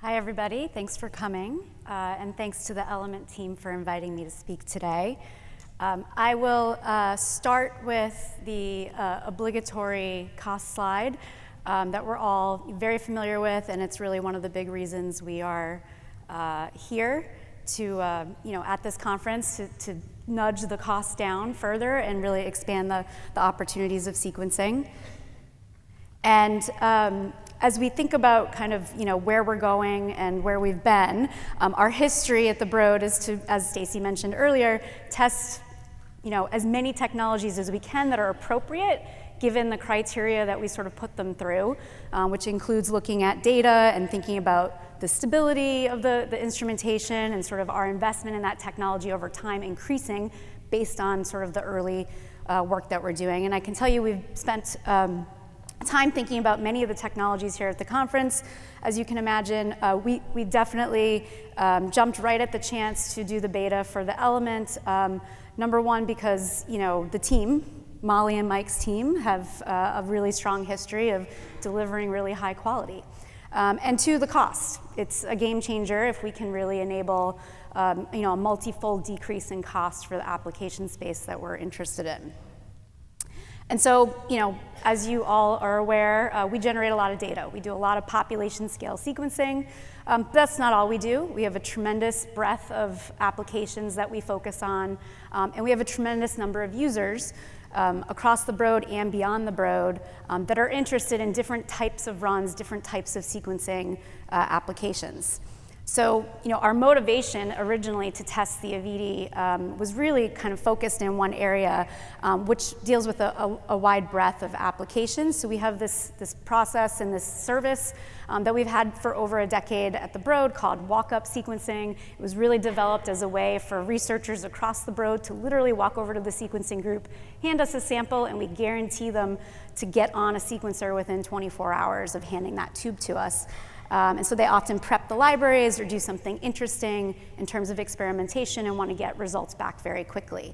Hi, everybody. Thanks for coming, and thanks to the Element team for inviting me to speak today. I will start with the obligatory cost slide that we're all very familiar with, and it's really one of the big reasons we are here to, at this conference to nudge the costs down further and really expand the opportunities of sequencing. And as we think about kind of, where we're going and where we've been, our history at the Broad is to, as Stacy mentioned earlier, test, as many technologies as we can that are appropriate given the criteria that we sort of put them through, which includes looking at data and thinking about the stability of the instrumentation and sort of our investment in that technology over time increasing based on sort of the early work that we're doing. And I can tell you we've spent time thinking about many of the technologies here at the conference. As you can imagine, we definitely jumped right at the chance to do the beta for the Element. Number one, because the team, Molly and Mike's team, have a really strong history of delivering really high quality. And two, the cost. It's a game changer if we can really enable a multi-fold decrease in cost for the application space that we're interested in. And so, as you all are aware, we generate a lot of data. We do a lot of population scale sequencing. That's not all we do. We have a tremendous breadth of applications that we focus on, and we have a tremendous number of users across the Broad and beyond the Broad that are interested in different types of runs, different types of sequencing applications. So, our motivation originally to test the AVITI was really kind of focused in one area, which deals with a wide breadth of applications. So we have this process and this service that we've had for over a decade at the Broad called walk-up sequencing. It was really developed as a way for researchers across the Broad to literally walk over to the sequencing group, hand us a sample, and we guarantee them to get on a sequencer within 24 hours of handing that tube to us. And so they often prep the libraries or do something interesting in terms of experimentation and want to get results back very quickly.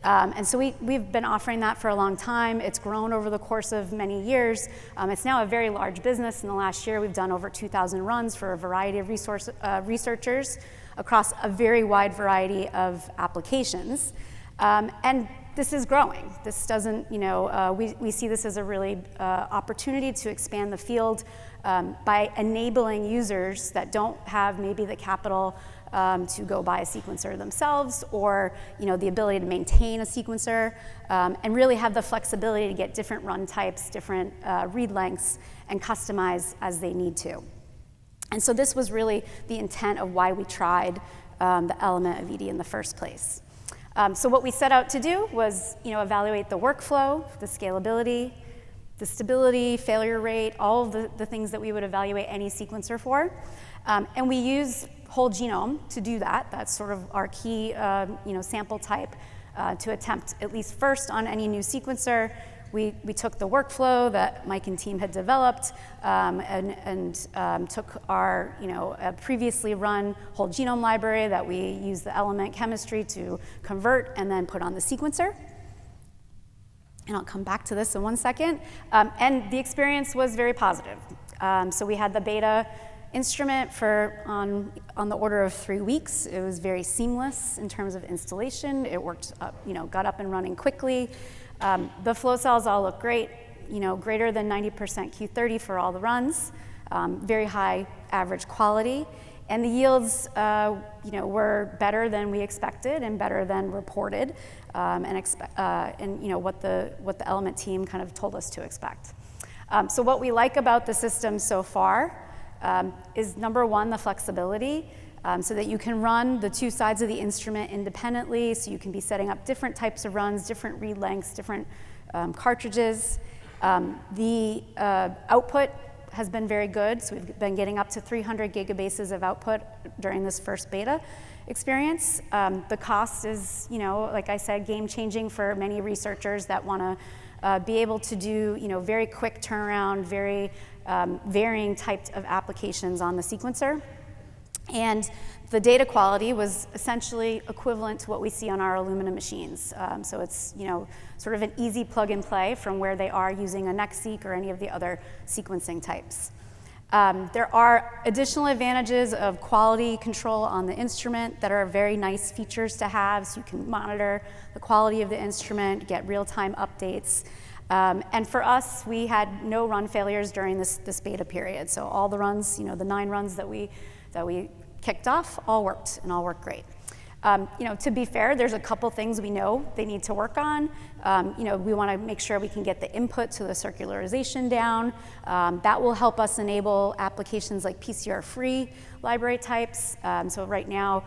And so we've been offering that for a long time. It's grown over the course of many years. It's now a very large business. In the last year, we've done over 2,000 runs for a variety of researchers across a very wide variety of applications. And this is growing. This doesn't, we see this as a really opportunity to expand the field by enabling users that don't have maybe the capital to go buy a sequencer themselves or the ability to maintain a sequencer and really have the flexibility to get different run types, different read lengths, and customize as they need to. And so this was really the intent of why we tried the Element AVITI in the first place. So what we set out to do was evaluate the workflow, the scalability, the stability, failure rate, all of the things that we would evaluate any sequencer for. And we use whole genome to do that. That's sort of our key sample type to attempt at least first on any new sequencer. We took the workflow that Mike and team had developed and took our previously run whole genome library that we used the Element chemistry to convert and then put on the sequencer. And I'll come back to this in one second. And the experience was very positive. So we had the beta instrument for on the order of 3 weeks. It was very seamless in terms of installation. It worked up, got up and running quickly. The flow cells all look great, greater than 90% Q30 for all the runs, very high average quality. And the yields, were better than we expected and better than reported, and what the Element team kind of told us to expect. So what we like about the system so far is number one, the flexibility, so that you can run the two sides of the instrument independently, so you can be setting up different types of runs, different read lengths, different cartridges. The output has been very good, so we've been getting up to 300 gigabases of output during this first beta experience. The cost is, like I said, game-changing for many researchers that want to be able to do, very quick turnaround, very varying types of applications on the sequencer. And the data quality was essentially equivalent to what we see on our Illumina machines. So it's, sort of an easy plug and play from where they are using a NextSeq or any of the other sequencing types. There are additional advantages of quality control on the instrument that are very nice features to have, so you can monitor the quality of the instrument, get real-time updates. And for us, we had no run failures during this beta period. So all the runs, the 9 runs that we kicked off, all worked and all worked great. To be fair, there's a couple things we know they need to work on. We want to make sure we can get the input to the circularization down. That will help us enable applications like PCR-free library types. So right now,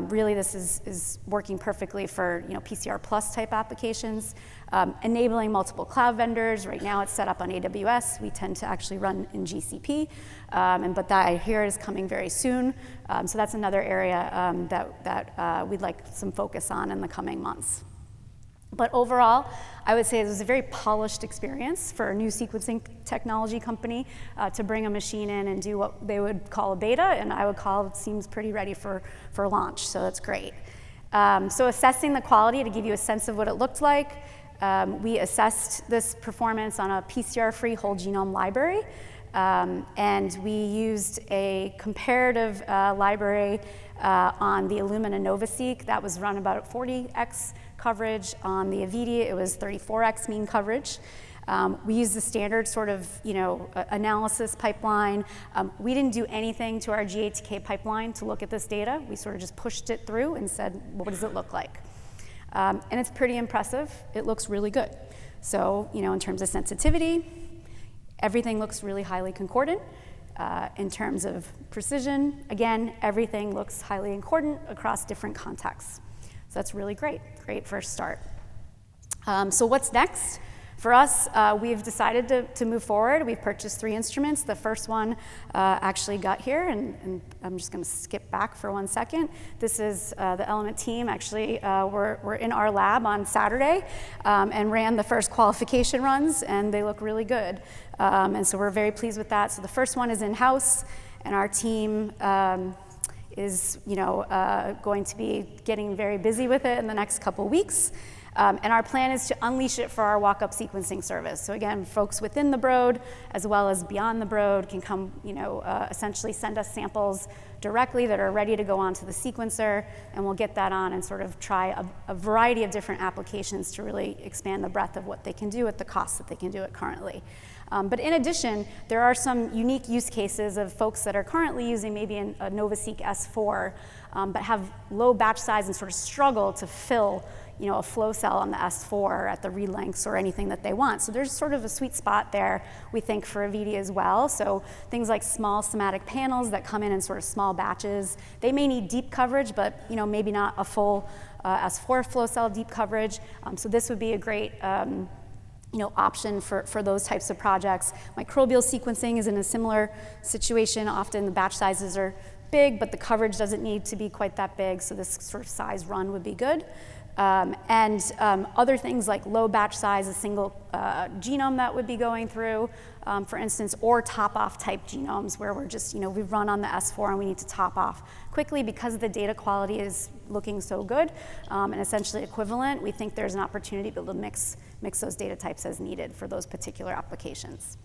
really this is working perfectly for PCR plus type applications. Enabling multiple cloud vendors. Right now it's set up on AWS. We tend to actually run in GCP, but that I hear is coming very soon. So that's another area that we'd like some focus on in the coming months. But overall, I would say it was a very polished experience for a new sequencing technology company to bring a machine in and do what they would call a beta, and I would call it seems pretty ready for launch, so that's great. So assessing the quality to give you a sense of what it looked like, we assessed this performance on a PCR-free whole genome library, and we used a comparative library on the Illumina NovaSeq that was run about 40x coverage. On the AVITI, it was 34x mean coverage. We used the standard sort of analysis pipeline. We didn't do anything to our GATK pipeline to look at this data. We sort of just pushed it through and said, what does it look like? And it's pretty impressive. It looks really good. So, in terms of sensitivity, everything looks really highly concordant. In terms of precision, again, everything looks highly concordant across different contexts. So that's really great first start. So what's next? For us, we've decided to move forward. We've purchased 3 instruments. The first one actually got here, and I'm just going to skip back for 1 second. This is the Element team. Actually, we're in our lab on Saturday and ran the first qualification runs, and they look really good. And so we're very pleased with that. So the first one is in-house, and our team is going to be getting very busy with it in the next couple weeks. And our plan is to unleash it for our walk-up sequencing service. So again, folks within the Broad, as well as beyond the Broad, can come, essentially send us samples directly that are ready to go onto the sequencer, and we'll get that on and sort of try a variety of different applications to really expand the breadth of what they can do at the cost that they can do it currently. But in addition, there are some unique use cases of folks that are currently using maybe a NovaSeq S4, but have low batch size and sort of struggle to fill a flow cell on the S4 at the read lengths or anything that they want. So there's sort of a sweet spot there, we think, for AVITI as well. So things like small somatic panels that come in sort of small batches, they may need deep coverage, but maybe not a full S4 flow cell deep coverage. So this would be a great option for those types of projects. Microbial sequencing is in a similar situation. Often the batch sizes are big, but the coverage doesn't need to be quite that big, so this sort of size run would be good. Other things like low batch size, a single genome that would be going through, for instance, or top-off type genomes where we're just, we've run on the S4 and we need to top off quickly because the data quality is looking so good and essentially equivalent. We think there's an opportunity to be able to mix those data types as needed for those particular applications.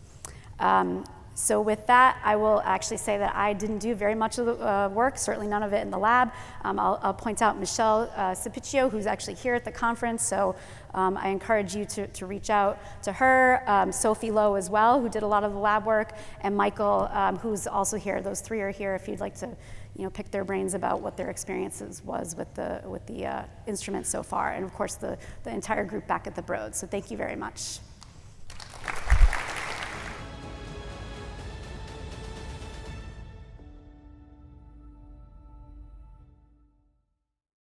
So with that, I will actually say that I didn't do very much of the work, certainly none of it in the lab. I'll point out Michelle Cipiccio, who's actually here at the conference, so I encourage you to reach out to her, Sophie Lowe as well, who did a lot of the lab work, and Michael, who's also here. Those 3 are here if you'd like to pick their brains about what their experiences was with the instrument so far, and of course the entire group back at the Broad. So thank you very much.